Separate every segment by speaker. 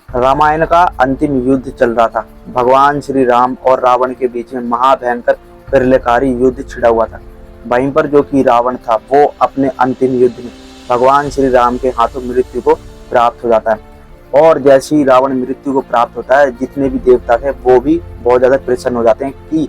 Speaker 1: रामायण का अंतिम युद्ध चल रहा था। भगवान श्री राम और रावण के बीच में महाभयंकर प्रलयकारी युद्ध छिड़ा हुआ था। वहीं पर जो कि रावण था वो अपने अंतिम युद्ध में भगवान श्री राम के हाथों मृत्यु को प्राप्त हो जाता है। और जैसे ही रावण मृत्यु को प्राप्त होता है, जितने भी देवता थे वो भी बहुत ज्यादा प्रसन्न हो जाते हैं कि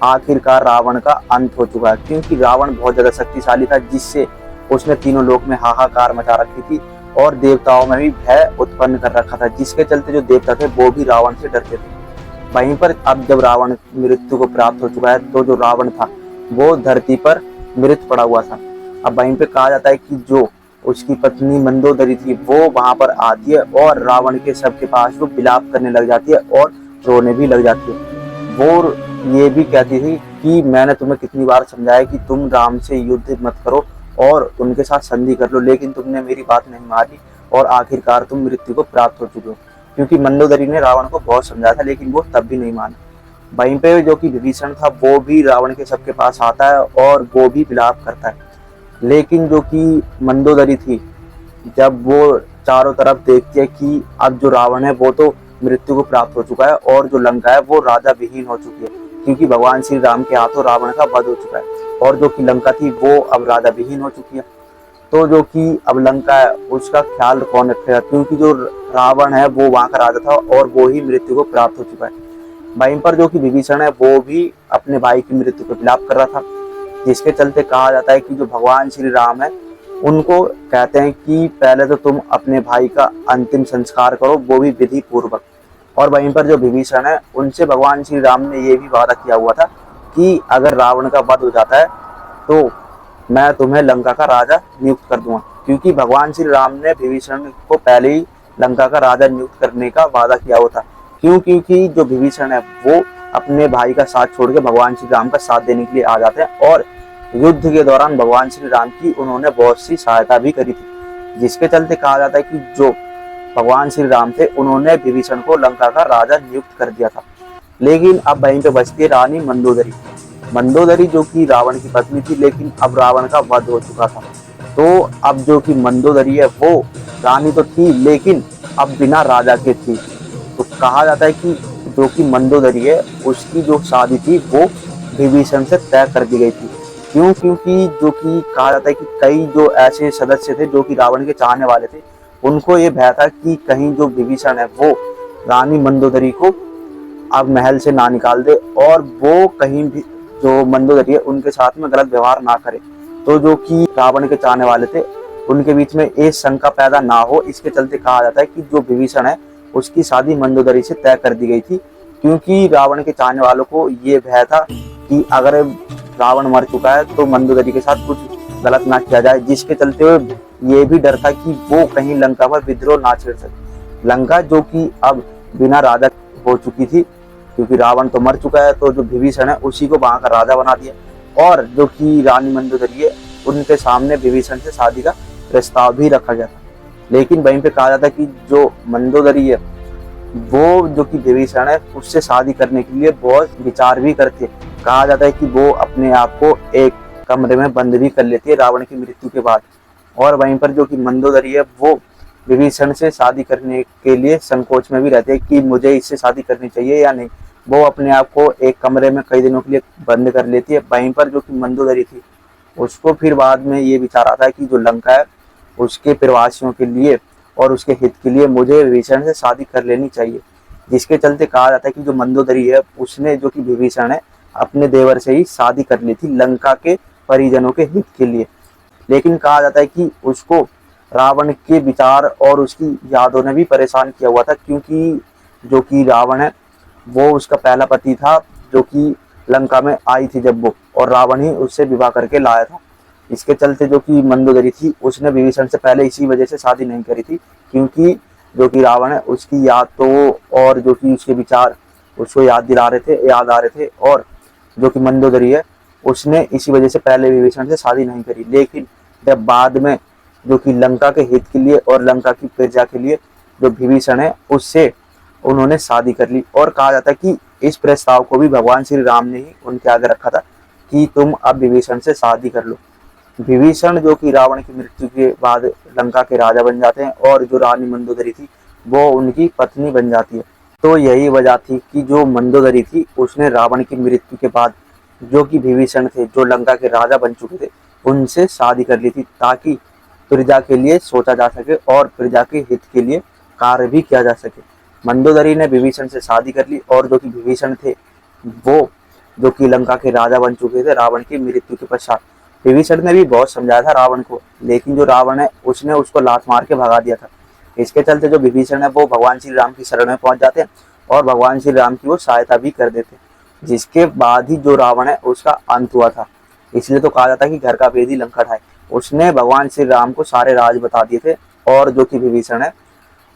Speaker 1: आखिरकार रावण का अंत हो चुका है, क्योंकि रावण बहुत ज्यादा शक्तिशाली था, जिससे उसने तीनों लोक में हाहाकार मचा रखी थी और देवताओं में भी भय उत्पन्न कर रखा था, जिसके चलते जो देवता थे वो भी रावण से डरते थे। वहीं पर अब जब रावण मृत्यु को प्राप्त हो चुका है, तो जो रावण था वो धरती पर मृत पड़ा हुआ था। अब वहीं पे कहा जाता है कि जो उसकी पत्नी मंदोदरी थी वो वहां पर आती है और रावण के शव के पास वो विलाप करने लग जाती है और रोने भी लग जाती है। वो ये भी कहती थी कि मैंने तुम्हें कितनी बार समझाया कि तुम राम से युद्ध मत करो और उनके साथ संधि कर लो, लेकिन तुमने मेरी बात नहीं मानी और आखिरकार तुम मृत्यु को प्राप्त हो चुके हो। क्योंकि मंदोदरी ने रावण को बहुत समझाया था, लेकिन वो तब भी नहीं माना। वहीं पे जो कि विभीषण था वो भी रावण के सबके पास आता है और वो भी विलाप करता है। लेकिन जो कि मंदोदरी थी, जब वो चारों तरफ देखती है कि अब जो रावण है वो तो मृत्यु को प्राप्त हो चुका है और जो लंका है वो राजा विहीन हो चुकी है, क्योंकि भगवान श्री राम के हाथों रावण का वध हो चुका है और जो कि लंका थी वो अब राजा विहीन हो चुकी है। तो जो कि अब लंका है उसका ख्याल कौन रखेगा, क्योंकि जो रावण है वो वहां का राजा था और वो ही मृत्यु को प्राप्त हो चुका है। वहीं पर जो कि विभीषण है वो भी अपने भाई की मृत्यु को विलाप कर रहा था, जिसके चलते कहा जाता है कि जो भगवान श्री राम है उनको कहते हैं कि पहले तो तुम अपने भाई का अंतिम संस्कार करो, वो भी विधि पूर्वक। और वहीं पर जो विभीषण है उनसे भगवान श्री राम ने ये भी वादा किया हुआ था कि अगर रावण का वध हो जाता है तो मैं तुम्हें लंका का राजा नियुक्त कर दूंगा, क्योंकि भगवान श्री राम ने विभीषण को पहले ही लंका का राजा नियुक्त करने का वादा किया हुआ था। क्योंकि जो विभीषण है वो अपने भाई का साथ छोड़ के भगवान श्री राम का साथ देने के लिए आ जाते हैं और युद्ध के दौरान भगवान श्री राम की उन्होंने बहुत सी सहायता भी करी थी, जिसके चलते कहा जाता है कि जो भगवान श्री राम थे उन्होंने विभीषण को लंका का राजा नियुक्त कर दिया था। लेकिन अब वहीं पे बचती है रानी मंदोदरी। मंदोदरी जो कि रावण की पत्नी थी, लेकिन अब रावण का वध हो चुका था। तो अब जो कि मंदोदरी है वो रानी तो थी लेकिन अब बिना राजा के थी। तो कहा जाता है कि जो कि मंदोदरी है उसकी जो शादी थी वो विभीषण से तय कर दी गई थी। क्यों? क्योंकि जो कि कहा जाता है कि कई जो ऐसे सदस्य थे जो कि रावण के चाहने वाले थे, उनको ये भय था कि कहीं जो विभीषण है वो रानी मंदोदरी को अब महल से ना निकाल दे और वो कहीं भी जो मंदोदरी है उनके साथ में गलत व्यवहार ना करे। तो जो कि रावण के चाहने वाले थे उनके बीच में ये शंका पैदा ना हो, इसके चलते कहा जाता है कि जो विभीषण है उसकी शादी मंदोदरी से तय कर दी गई थी। क्योंकि रावण के चाहने वालों को ये भय था कि अगर रावण मर चुका है तो मंदोदरी के साथ कुछ गलत ना किया जाए, जिसके चलते ये भी डर था कि वो कहीं लंका पर विद्रोह ना छेड़ सके। लंका जो कि अब बिना राजा हो चुकी थी, क्योंकि रावण तो मर चुका है, तो जो विभीषण है उसी को वहां का राजा बना दिया। और जो कि रानी मंदोदरी है उनके सामने विभीषण से शादी का प्रस्ताव भी रखा गया था। लेकिन वहीं पे कहा जाता है कि जो मंदोदरी है वो जो कि विभीषण है उससे शादी करने के लिए बहुत विचार भी करती है। कहा जाता है कि वो अपने आप को एक कमरे में बंद भी कर लेती है रावण की मृत्यु के बाद। और वहीं पर जो कि मंदोदरी है वो विभीषण से शादी करने के लिए संकोच में भी रहते हैं कि मुझे इससे शादी करनी चाहिए या नहीं। वो अपने आप को एक कमरे में कई दिनों के लिए बंद कर लेती है। वहीं पर जो कि मंदोदरी थी उसको फिर बाद में ये विचार आता है कि जो लंका है उसके प्रवासियों के लिए और उसके हित के लिए मुझे विभीषण से शादी कर लेनी चाहिए, जिसके चलते कहा जाता है कि जो मंदोदरी है उसने जो कि विभीषण है अपने देवर से ही शादी कर ली थी लंका के परिजनों के हित के लिए। लेकिन कहा जाता है कि उसको रावण के विचार और उसकी यादों ने भी परेशान किया हुआ था, क्योंकि जो कि रावण है वो उसका पहला पति था जो कि लंका में आई थी जब वो, और रावण ही उससे विवाह करके लाया था। इसके चलते जो कि मंदोदरी थी उसने विभीषण से पहले इसी वजह से शादी नहीं करी थी, क्योंकि जो कि रावण है उसकी याद तो और जो कि उसके विचार उसको याद आ रहे थे। और जो कि मंदोदरी है उसने इसी वजह से पहले विभीषण से शादी नहीं करी। लेकिन जब बाद में जो कि लंका के हित के लिए और लंका की प्रजा के लिए जो विभीषण है उससे उन्होंने शादी कर ली। और कहा जाता है कि इस प्रस्ताव को भी भगवान श्री राम ने ही उनके आगे रखा था कि तुम अब विभीषण से शादी कर लो। विभीषण जो कि रावण की मृत्यु के बाद लंका के राजा बन जाते हैं और जो रानी मंदोदरी थी वो उनकी पत्नी बन जाती है। तो यही वजह थी कि जो मंदोदरी थी उसने रावण की मृत्यु के बाद जो कि विभीषण थे, जो लंका के राजा बन चुके थे, उनसे शादी कर ली थी, ताकि प्रजा के लिए सोचा जा सके और प्रजा के हित के लिए कार्य भी किया जा सके। मंदोदरी ने विभीषण से शादी कर ली और जो कि विभीषण थे वो जो कि लंका के राजा बन चुके थे रावण की मृत्यु के पश्चात। विभीषण ने भी बहुत समझाया था रावण को, लेकिन जो रावण है उसने उसको लात मार के भगा दिया था। इसके चलते जो विभीषण है वो भगवान श्री राम की शरण में पहुंच जाते हैं और भगवान श्री राम की वो सहायता भी कर देते हैं, जिसके बाद ही जो रावण है उसका अंत हुआ था। इसलिए तो कहा जाता है कि घर का भेदी लंका ढाए। उसने भगवान श्री राम को सारे राज बता दिए थे और जो कि विभीषण है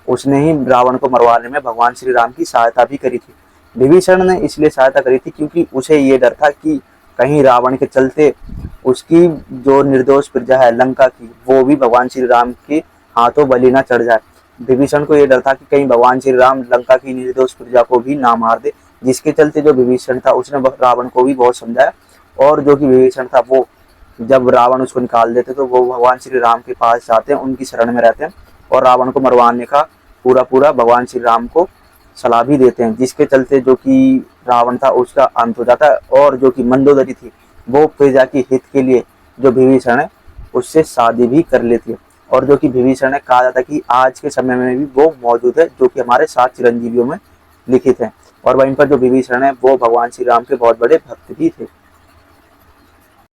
Speaker 1: उसने ही रावण को मरवाने में भगवान श्री राम की सहायता भी करी थी। विभीषण ने इसलिए सहायता करी थी क्योंकि उसे ये डर था कि कहीं रावण के चलते उसकी जो निर्दोष प्रजा है लंका की, वो भी भगवान श्री राम के हाथों बलि ना चढ़ जाए। विभीषण को ये डर था कि कहीं भगवान श्री राम लंका की निर्दोष प्रजा को भी ना मार दे, जिसके चलते जो विभीषण था उसने रावण को भी बहुत समझाया। और जो कि विभीषण था वो जब रावण उसको निकाल देते तो वो भगवान श्री राम के पास जाते हैं, उनकी शरण में रहते हैं और रावण को मरवाने का पूरा भगवान श्री राम को सलाह भी देते हैं, जिसके चलते जो कि रावण था उसका अंत हो जाता है। और जो कि मंदोदरी थी वो प्रजा के हित के लिए जो विभीषण है उससे शादी भी कर लेती है। और जो कि विभीषण है कहा जाता है कि आज के समय में भी वो मौजूद है, जो कि हमारे 7 चिरंजीवियों में लिखित है। और वहीं पर जो विभीषण है वो भगवान श्री राम के बहुत बड़े भक्त भी थे।